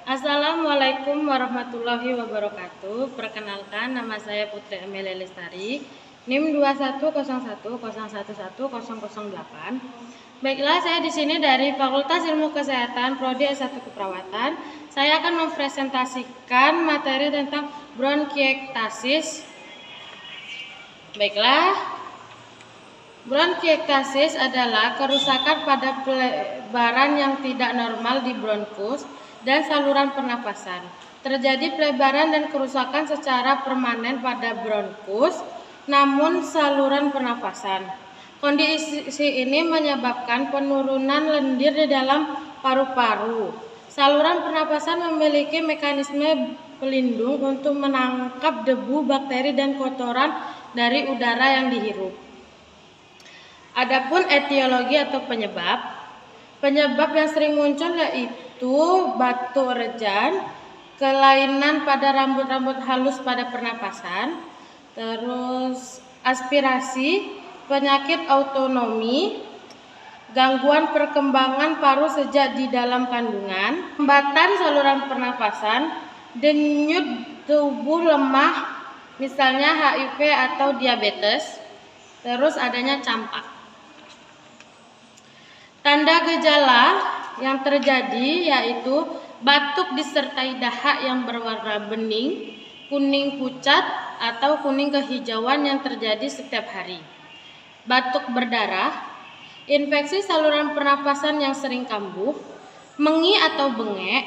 Assalamualaikum warahmatullahi wabarakatuh. Perkenalkan, nama saya Putri Amelia Lestari, NIM 21010111008. Baiklah, saya di sini dari Fakultas Ilmu Kesehatan Prodi S1 Keperawatan. Saya akan mempresentasikan materi tentang bronkiektasis. Baiklah, bronkiektasis adalah kerusakan pada pelebaran yang tidak normal di bronkus dan saluran pernafasan. Terjadi pelebaran dan kerusakan secara permanen pada bronkus, namun saluran pernafasan. Kondisi ini menyebabkan penurunan lendir di dalam paru-paru. Saluran pernafasan memiliki mekanisme pelindung untuk menangkap debu, bakteri, dan kotoran dari udara yang dihirup. Adapun etiologi atau penyebab yang sering muncul yaitu batuk rejan, kelainan pada rambut-rambut halus pada pernapasan, terus aspirasi, penyakit autonomi, gangguan perkembangan paru sejak di dalam kandungan, hambatan saluran pernapasan, denyut tubuh lemah, misalnya HIV atau diabetes, terus adanya campak. Tanda gejala yang terjadi yaitu batuk disertai dahak yang berwarna bening, kuning pucat, atau kuning kehijauan yang terjadi setiap hari. Batuk berdarah, infeksi saluran pernafasan yang sering kambuh, mengi atau bengek,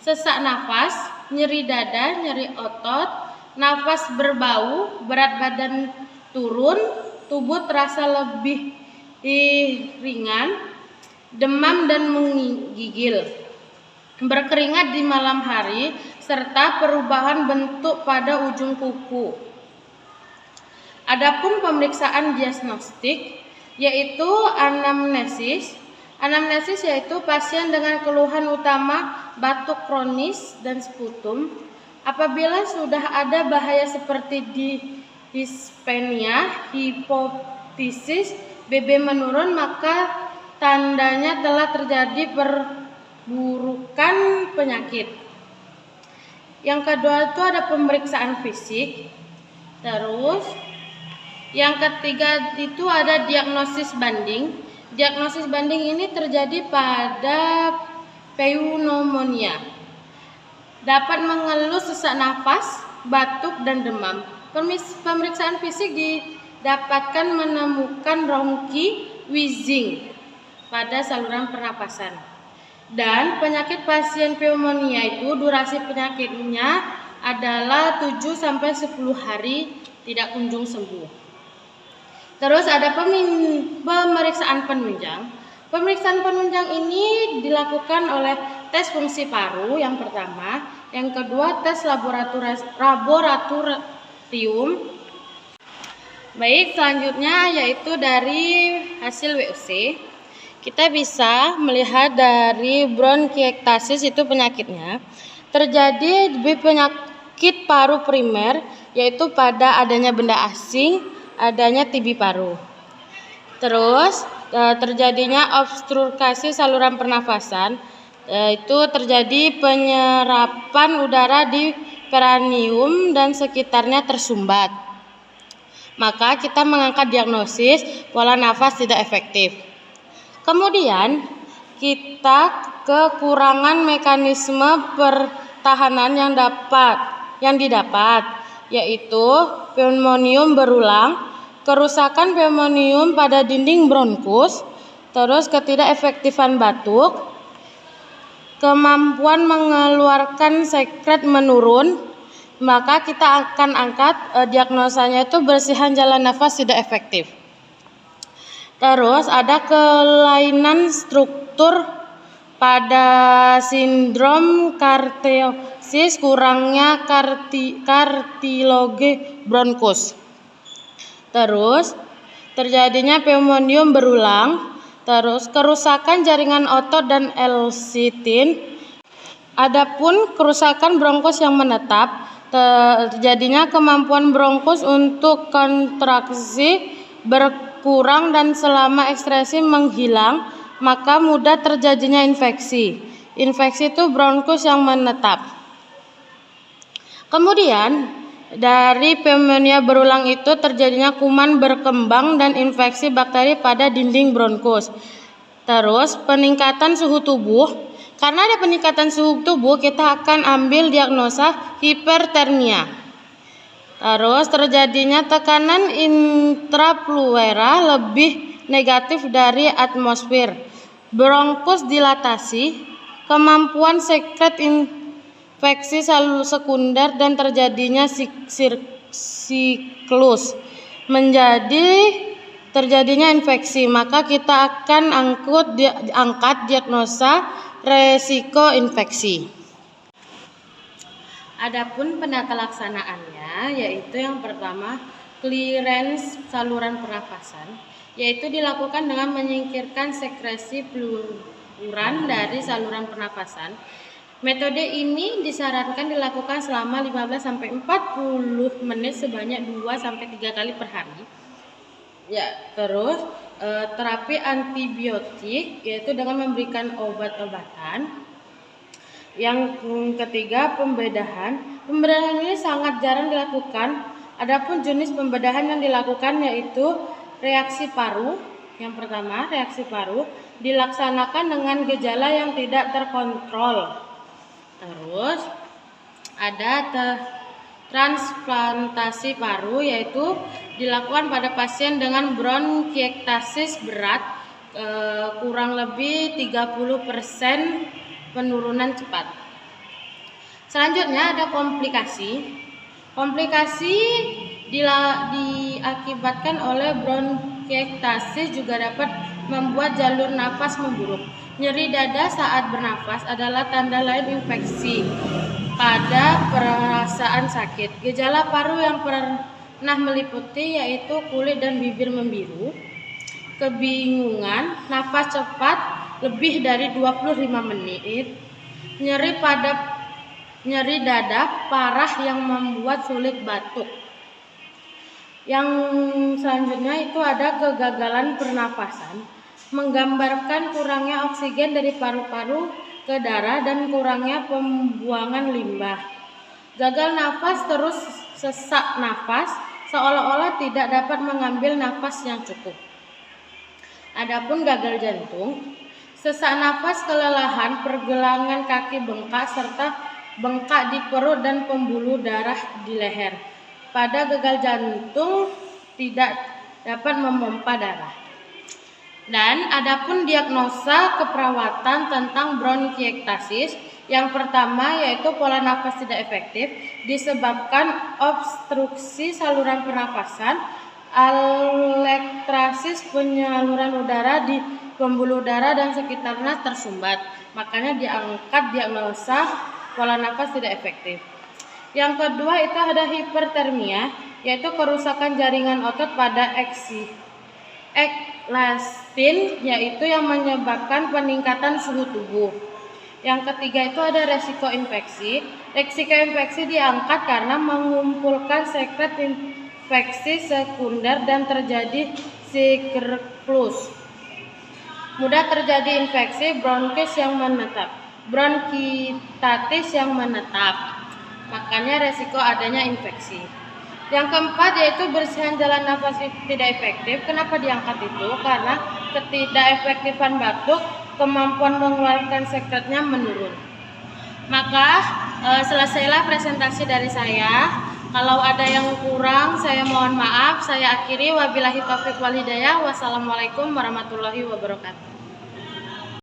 sesak nafas, nyeri dada, nyeri otot, nafas berbau, berat badan turun, tubuh terasa lebih ringan, demam dan menggigil, berkeringat di malam hari, serta perubahan bentuk pada ujung kuku. Adapun pemeriksaan diagnostik yaitu anamnesis. Anamnesis yaitu pasien dengan keluhan utama batuk kronis dan sputum. Apabila sudah ada bahaya seperti dyspnea, hipofisis, BB menurun, maka tandanya telah terjadi perburukan penyakit. Yang kedua itu ada pemeriksaan fisik. Terus yang ketiga itu ada diagnosis banding. Diagnosis banding ini terjadi pada pneumonia. Dapat mengeluh sesak nafas, batuk, dan demam. Pemeriksaan fisik didapatkan menemukan bronki, wheezing pada saluran pernapasan. Dan penyakit pasien pneumonia itu durasi penyakitnya adalah 7-10 hari tidak kunjung sembuh. Terus ada pemeriksaan penunjang. Pemeriksaan penunjang ini dilakukan oleh tes fungsi paru yang pertama, yang kedua tes laboratorium. Baik, selanjutnya yaitu dari hasil WUC. Kita bisa melihat dari bronkiektasis itu penyakitnya terjadi di penyakit paru primer, yaitu pada adanya benda asing, adanya TB paru. Terus terjadinya obstrukasi saluran pernafasan, itu terjadi penyerapan udara di perineum dan sekitarnya tersumbat. Maka kita mengangkat diagnosis pola nafas tidak efektif. Kemudian kita kekurangan mekanisme pertahanan yang didapat yaitu pneumonia berulang, kerusakan pneumonia pada dinding bronkus, terus ketidakefektifan batuk, kemampuan mengeluarkan sekret menurun, maka kita akan angkat diagnosanya itu bersihan jalan nafas tidak efektif. Terus ada kelainan struktur pada sindrom karteosis, kurangnya kartiloge bronkus. Terus terjadinya pneumonia berulang, terus kerusakan jaringan otot dan L-sitin. Adapun kerusakan bronkus yang menetap, terjadinya kemampuan bronkus untuk kontraksi berkurang dan selama ekskresi menghilang, maka mudah terjadinya infeksi. infeksi itu bronkus yang menetap. Kemudian dari pneumonia berulang itu terjadinya kuman berkembang dan infeksi bakteri pada dinding bronkus. Terus peningkatan suhu tubuh. Karena ada peningkatan suhu tubuh, kita akan ambil diagnosa hipertermia. Terus terjadinya tekanan intrapluera lebih negatif dari atmosfer. Bronkus dilatasi, kemampuan sekret infeksi sekunder dan terjadinya siklus menjadi terjadinya infeksi. Maka kita akan angkat diagnosa resiko infeksi. Adapun penata laksanaannya yaitu yang pertama clearance saluran pernafasan, yaitu dilakukan dengan menyingkirkan sekresi fluoran dari saluran pernafasan. Metode ini disarankan dilakukan selama 15-40 menit sebanyak 2-3 kali per hari. Ya, terus terapi antibiotik yaitu dengan memberikan obat-obatan. Yang ketiga, pembedahan. Pembedahan ini sangat jarang dilakukan. Adapun jenis pembedahan yang dilakukan yaitu reaksi paru. Yang pertama, reaksi paru dilaksanakan dengan gejala yang tidak terkontrol. Terus ada transplantasi paru, yaitu dilakukan pada pasien dengan bronkiektasis berat, kurang lebih 30% penurunan cepat. Selanjutnya ada komplikasi. Komplikasi diakibatkan oleh bronkiektasis juga dapat membuat jalur nafas memburuk. Nyeri dada saat bernafas adalah tanda lain infeksi pada perasaan sakit. Gejala paru yang pernah meliputi yaitu kulit dan bibir membiru, kebingungan, nafas cepat lebih dari 25 menit, nyeri dada parah yang membuat sulit batuk. Yang selanjutnya itu ada kegagalan pernafasan, menggambarkan kurangnya oksigen dari paru-paru ke darah dan kurangnya pembuangan limbah. Gagal nafas terus sesak nafas, seolah-olah tidak dapat mengambil nafas yang cukup. Adapun gagal jantung, sesak nafas, kelelahan, pergelangan kaki bengkak serta bengkak di perut dan pembuluh darah di leher. Pada gagal jantung tidak dapat memompa darah. Dan adapun diagnosa keperawatan tentang bronkiektasis, yang pertama yaitu pola nafas tidak efektif disebabkan obstruksi saluran pernafasan, elektrasis penyaluran udara di pembuluh darah dan sekitarnya tersumbat. Makanya diangkat diagnosa pola nafas tidak efektif. Yang kedua itu ada hipertermia, yaitu kerusakan jaringan otot pada elastin, yaitu yang menyebabkan peningkatan suhu tubuh. Yang ketiga itu ada resiko infeksi. Resiko infeksi diangkat karena mengumpulkan sekret infeksi sekunder dan terjadi siklus. Mudah terjadi infeksi bronkitis yang menetap, bronkitis yang menetap. Makanya resiko adanya infeksi. Yang keempat yaitu bersihan jalan nafas tidak efektif. Kenapa diangkat itu? Karena ketidakefektifan batuk, kemampuan mengeluarkan sekretnya menurun. Maka selesailah presentasi dari saya. Kalau ada yang kurang saya mohon maaf. Saya akhiri, wabillahi taufiq wal hidayah. Wassalamualaikum warahmatullahi wabarakatuh.